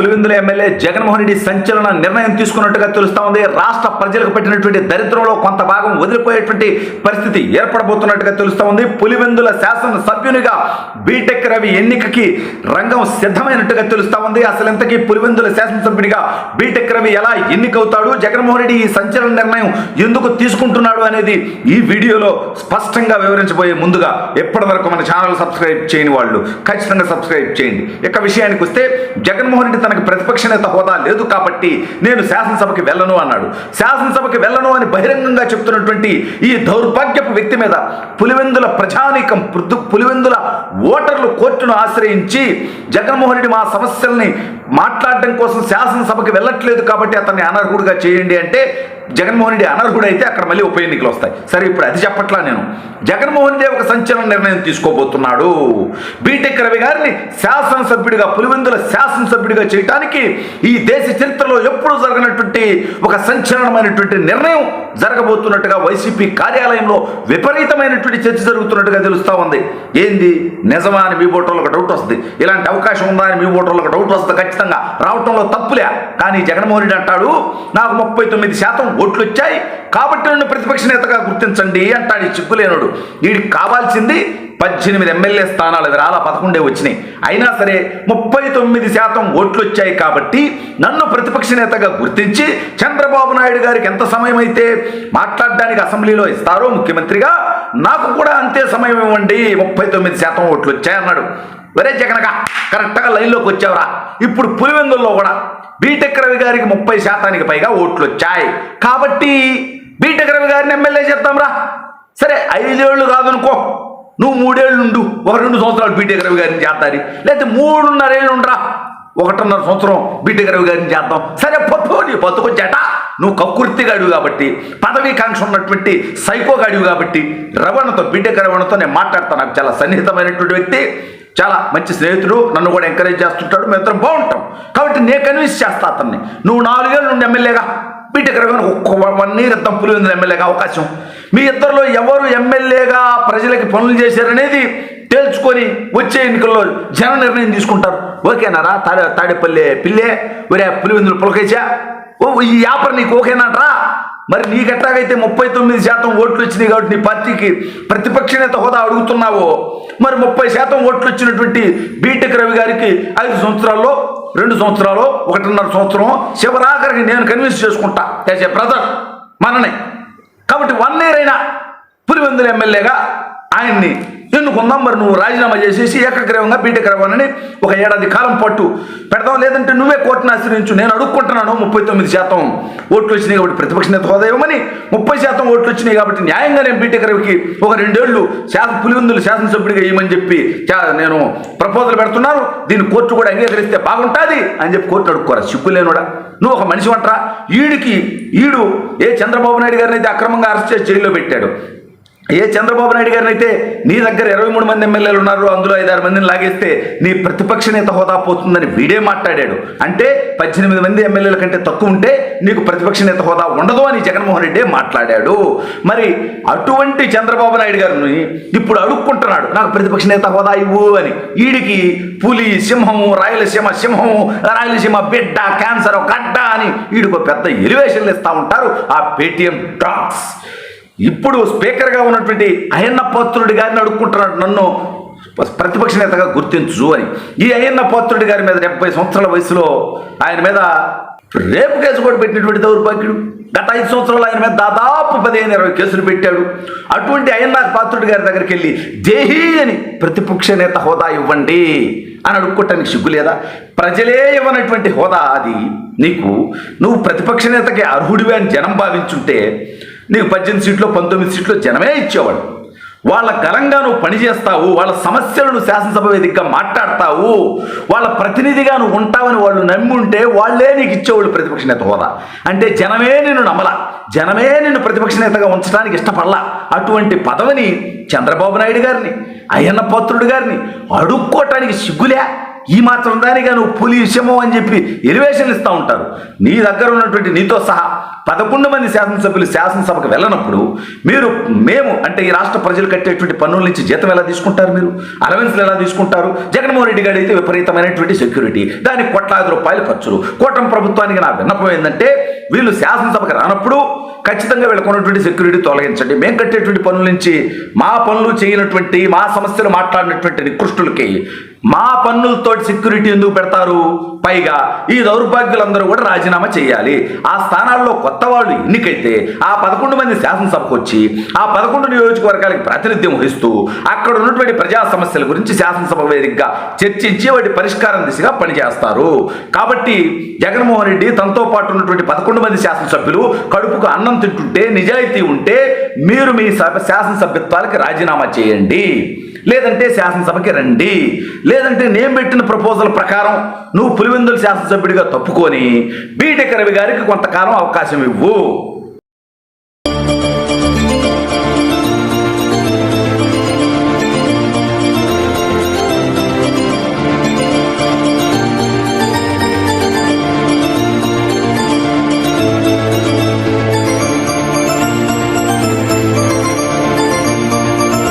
Pulivendula MLA Jaganmohan Reddy సంచలన నిర్ణయం తీసుకున్నట్టుగా తెలుస్తా ఉంది. రాష్ట్ర ప్రజలకు పెట్టినటువంటి దరిద్రంలో కొంత భాగం వదిలిపోయేటువంటి పరిస్థితి ఏర్పడబోతున్నట్టుగా తెలుస్తా ఉంది. పులివెందుల శాసన సభ్యునిగా బీటెక్ రవి ఎన్నికకి రంగం సిద్ధమైనట్టుగా తెలుస్తా ఉంది. అసలు ఇంతకీ పులివెందుల శాసనసభ్యునిగా బీటెక్ రవి ఎలా ఎన్నికవుతాడు, జగన్మోహన్ రెడ్డి ఈ సంచలన నిర్ణయం ఎందుకు తీసుకుంటున్నాడు అనేది ఈ వీడియోలో స్పష్టంగా వివరించబోయే ముందుగా ఎప్పటి వరకు మన ఛానల్ సబ్స్క్రైబ్ చేయని వాళ్ళు ఖచ్చితంగా సబ్స్క్రైబ్ చేయండి. ఇక విషయానికి వస్తే, జగన్మోహన్ రెడ్డి తనకు ప్రతిపక్ష నేత హోదా లేదు కాబట్టి నేను శాసనసభకి వెళ్ళను అన్నాడు. శాసనసభకి వెళ్ళను అని బహిరంగంగా చెప్తున్నటువంటి ఈ దౌర్భాగ్యపు వ్యక్తి మీద పులివెందుల ప్రజానీకం, పులివెందుల ఓటర్లు కోర్టును ఆశ్రయించి జగన్మోహన్ రెడ్డి మా సమస్యల్ని మాట్లాడడం కోసం శాసనసభకి వెళ్ళట్లేదు కాబట్టి అతన్ని అనర్హుడిగా చేయండి అంటే, జగన్మోహన్ రెడ్డి అనర్హుడు అయితే అక్కడ మళ్ళీ ఉప ఎన్నికలు వస్తాయి. సరే, ఇప్పుడు అది చెప్పట్లా నేను. జగన్మోహన్ రెడ్డి ఒక సంచలన నిర్ణయం తీసుకోబోతున్నాడు. బీటెక్ రవి గారిని శాసనసభ్యుడిగా, పులివెందుల శాసనసభ్యుడిగా చేయడానికి ఈ దేశ చరిత్రలో ఎప్పుడూ జరగనటువంటి ఒక సంచలనమైనటువంటి నిర్ణయం జరగబోతున్నట్టుగా వైసీపీ కార్యాలయంలో విపరీతమైనటువంటి చర్చ జరుగుతున్నట్టుగా తెలుస్తూ ఉంది. ఏంది నిజమా అని మీ ఓటర్లకు డౌట్ వస్తుంది. ఇలాంటి అవకాశం ఉందా అని మీ ఓటర్లకు డౌట్ వస్తుంది. ఖచ్చితంగా రావటంలో తప్పులే. కానీ జగన్మోహన్ రెడ్డి అంటాడు, నాకు 39% ఓట్లు వచ్చాయి కాబట్టి నన్ను ప్రతిపక్ష నేతగా గుర్తించండి అంటాడు. ఈ చిక్కులేనుడు. వీడికి కావాల్సింది 18 ఎమ్మెల్యే స్థానాలు, రాలా 11 వచ్చినాయి. అయినా సరే 39% ఓట్లు వచ్చాయి కాబట్టి నన్ను ప్రతిపక్ష నేతగా గుర్తించి చంద్రబాబు నాయుడు గారికి ఎంత సమయం అయితే మాట్లాడడానికి అసెంబ్లీలో ఇస్తారో ముఖ్యమంత్రిగా, నాకు కూడా అంతే సమయం ఇవ్వండి, 39% ఓట్లు వచ్చాయన్నాడు. ఒరే జగనగా, కరెక్ట్గా లైన్లోకి వచ్చావురా. ఇప్పుడు పులివెందుల్లో కూడా బీటెక్ రవి గారికి 30% పైగా ఓట్లు వచ్చాయి కాబట్టి బీటెక్ రవి గారిని ఎమ్మెల్యే చేద్దాంరా. సరే, 5 ఏళ్ళు కాదనుకో, నువ్వు 3 ఏళ్ళు ఉండు, ఒక 2 సంవత్సరాలు బీటెక్ రవి గారిని చేద్దాం. లేకపోతే 3.5 ఏళ్ళు ఉండరా, 1.5 సంవత్సరం బీటెక్ రవి గారిని చేద్దాం. సరే, నీ బతుకొచ్చాట. నువ్వు కక్కుర్తిగాడివి కాబట్టి, పదవీకాంక్ష ఉన్నటువంటి సైకోగాడివి కాబట్టి రవణతో, బీటెక్ రవణతో నేను మాట్లాడతాను. నాకు చాలా సన్నిహితమైనటువంటి వ్యక్తి, చాలా మంచి స్నేహితుడు, నన్ను కూడా ఎంకరేజ్ చేస్తుంటాడు, మేమిద్దరం బాగుంటాం. కాబట్టి నేను కన్విన్స్ చేస్తా అతన్ని. నువ్వు 4 ఏళ్ళు నుండి ఎమ్మెల్యేగా, బీటెక్ రవి ఒక్క 1 ఇయర్ ఇద్దాం పులివెందుల ఎమ్మెల్యేగా అవకాశం. మీ ఇద్దరిలో ఎవరు ఎమ్మెల్యేగా ప్రజలకి పనులు చేశారనేది తేల్చుకొని వచ్చే ఎన్నికల్లో జన నిర్ణయం తీసుకుంటారు. ఓకేనారా తాడేపల్లి పిల్లే, ఒరే పులివెందులు పులకేచా, ఈ యాపర్ నీకు ఓకేనాట్రా? మరి నీకెట్లాగైతే 39% ఓట్లు వచ్చినాయి కాబట్టి నీ పార్టీకి ప్రతిపక్ష నేత హోదా అడుగుతున్నావో, మరి 30% ఓట్లు వచ్చినటువంటి బీటెక్ రవి గారికి 5 సంవత్సరాల్లో, 2 సంవత్సరాలు, 1.5 సంవత్సరం చివరాఖరికి నేను కన్విన్స్ చేసుకుంటా చేసే బ్రదర్ మననే. కాబట్టి 1 ఇయర్ అయినా పులివెందుల ఎమ్మెల్యేగా ఆయన్ని ఎన్నుకుందాం. మరి నువ్వు రాజీనామా చేసేసి ఏకగ్రీవంగా బీటెక్ రవాణని ఒక 1 ఏడాది కాలం పట్టు పెడదాం. లేదంటే నువ్వే కోర్టును ఆశ్రయించు. నేను అడుక్కుంటున్నాను 39% ఓట్లు వచ్చినాయి కాబట్టి ప్రతిపక్ష నేత హోదా ఇవ్వమని, 30% ఓట్లు వచ్చినాయి కాబట్టి న్యాయంగా నేను బీటెక్ రవికి ఒక 2 ఏళ్ళు పులివెందుల శాసనసభ్యుడిగా ఇవ్వమని చెప్పి నేను ప్రపోజల్ పెడుతున్నాను. దీన్ని కోర్టు కూడా అంగీకరిస్తే బాగుంటుంది అని చెప్పి కోర్టు అడుక్కోరా. సిగ్గులేనుడా, నువ్వు ఒక మనిషి అంటరా? ఈడు ఏ చంద్రబాబు నాయుడు గారిని అయితే అక్రమంగా అరెస్ట్ చేసి జైల్లో పెట్టాడు, ఏ చంద్రబాబు నాయుడు గారిని అయితే నీ దగ్గర 23 మంది ఎమ్మెల్యేలు ఉన్నారు, అందులో 5-6 మందిని లాగేస్తే నీ ప్రతిపక్ష నేత హోదా పోతుందని వీడే మాట్లాడాడు. అంటే 18 మంది ఎమ్మెల్యేల కంటే తక్కువ ఉంటే నీకు ప్రతిపక్ష నేత హోదా ఉండదు అని జగన్మోహన్ రెడ్డి మాట్లాడాడు. మరి అటువంటి చంద్రబాబు నాయుడు గారిని ఇప్పుడు అడుక్కుంటున్నాడు, నాకు ప్రతిపక్ష నేత హోదా ఇవ్వు అని. వీడికి పులి సింహము, రాయలసీమ సింహము, రాయలసీమ బిడ్డ, క్యాన్సర్ గడ్డ అని వీడికి పెద్ద ఎలివేషన్లు ఇస్తూ ఉంటారు ఆ పేటీఎం డ్రాగ్స్. ఇప్పుడు స్పీకర్గా ఉన్నటువంటి అయ్యన్న పాత్రుడి గారిని అడుక్కుంటున్నాడు, నన్ను ప్రతిపక్ష నేతగా గుర్తించు అని. ఈ అయ్యన్న పాత్రుడి గారి మీద 70 సంవత్సరాల వయసులో ఆయన మీద రేపు కేసు కూడా పెట్టినటువంటి దౌర్భాగ్యుడు. గత 5 సంవత్సరాలు ఆయన మీద దాదాపు 15-20 కేసులు పెట్టాడు. అటువంటి అయ్యన్న పాత్రుడి గారి దగ్గరికి వెళ్ళి దేహీ అని ప్రతిపక్ష నేత హోదా ఇవ్వండి అని అడుక్కోవటానికి సిగ్గు లేదా? ప్రజలే ఇవ్వనటువంటి హోదా అది నీకు. నువ్వు ప్రతిపక్ష నేతకి అర్హుడివే అని జనం భావించుంటే నీకు 18 సీట్లు 19 సీట్లు జనమే ఇచ్చేవాడు. వాళ్ళ గలంగా నువ్వు పనిచేస్తావు, వాళ్ళ సమస్యలను శాసనసభ వేదికగా మాట్లాడతావు, వాళ్ళ ప్రతినిధిగా నువ్వు ఉంటావని వాళ్ళు నమ్మి ఉంటే వాళ్ళే నీకు ఇచ్చేవాళ్ళు ప్రతిపక్ష నేత హోదా. అంటే జనమే నిన్ను నమ్మలా, జనమే నిన్ను ప్రతిపక్ష నేతగా ఉంచడానికి ఇష్టపడలా. అటువంటి పదవిని చంద్రబాబు నాయుడు గారిని, అయ్యన్న పాత్రుడు గారిని అడుక్కోవటానికి సిగ్గులే? ఈ మాత్రం దానిగా నువ్వు పులి విషయమో అని చెప్పి ఎలివేషన్ ఇస్తూ ఉంటారు. నీ దగ్గర ఉన్నటువంటి నీతో సహా 11 మంది శాసనసభ్యులు శాసనసభకు వెళ్ళినప్పుడు మేము అంటే ఈ రాష్ట్ర ప్రజలు కట్టేటువంటి పన్నుల నుంచి జీతం ఎలా తీసుకుంటారు, మీరు అలవెన్స్లు ఎలా తీసుకుంటారు? జగన్మోహన్ రెడ్డి గారు అయితే విపరీతమైనటువంటి సెక్యూరిటీ, దానికి ₹1,00,000 ఖర్చులు. కూటమి ప్రభుత్వానికి నా విన్నపం ఏంటంటే వీళ్ళు శాసనసభకు రానప్పుడు ఖచ్చితంగా వీళ్ళకున్నటువంటి సెక్యూరిటీ తొలగించండి. మేము కట్టేటువంటి పనుల నుంచి మా పనులు చేయనటువంటి, మా సమస్యలు మాట్లాడినటువంటి నికృష్టులకి మా పన్నులతో సెక్యూరిటీ ఎందుకు పెడతారు? పైగా ఈ దౌర్భాగ్యులందరూ కూడా రాజీనామా చేయాలి. ఆ స్థానాల్లో కొత్త వాళ్ళు ఎన్నికైతే ఆ 11 మంది శాసనసభకు వచ్చి ఆ 11 నియోజకవర్గాలకు ప్రాతినిధ్యం వహిస్తూ అక్కడ ఉన్నటువంటి ప్రజా సమస్యల గురించి శాసనసభ వేదికగా చర్చించి వాటి పరిష్కారం దిశగా పనిచేస్తారు. కాబట్టి జగన్మోహన్ రెడ్డి తనతో పాటు ఉన్నటువంటి 11 మంది శాసనసభ్యులు కడుపుకు అన్నం తింటుంటే, నిజాయితీ ఉంటే మీరు మీ శాసనసభ్యత్వాలకి రాజీనామా చేయండి, లేదంటే శాసనసభకి రండి, లేదంటే నేను పెట్టిన ప్రపోజల్ ప్రకారం నువ్వు పులివెందుల శాసనసభ్యుడిగా తప్పుకొని బీటెక్ రవి గారికి కొంతకాలం అవకాశం ఇవ్వు.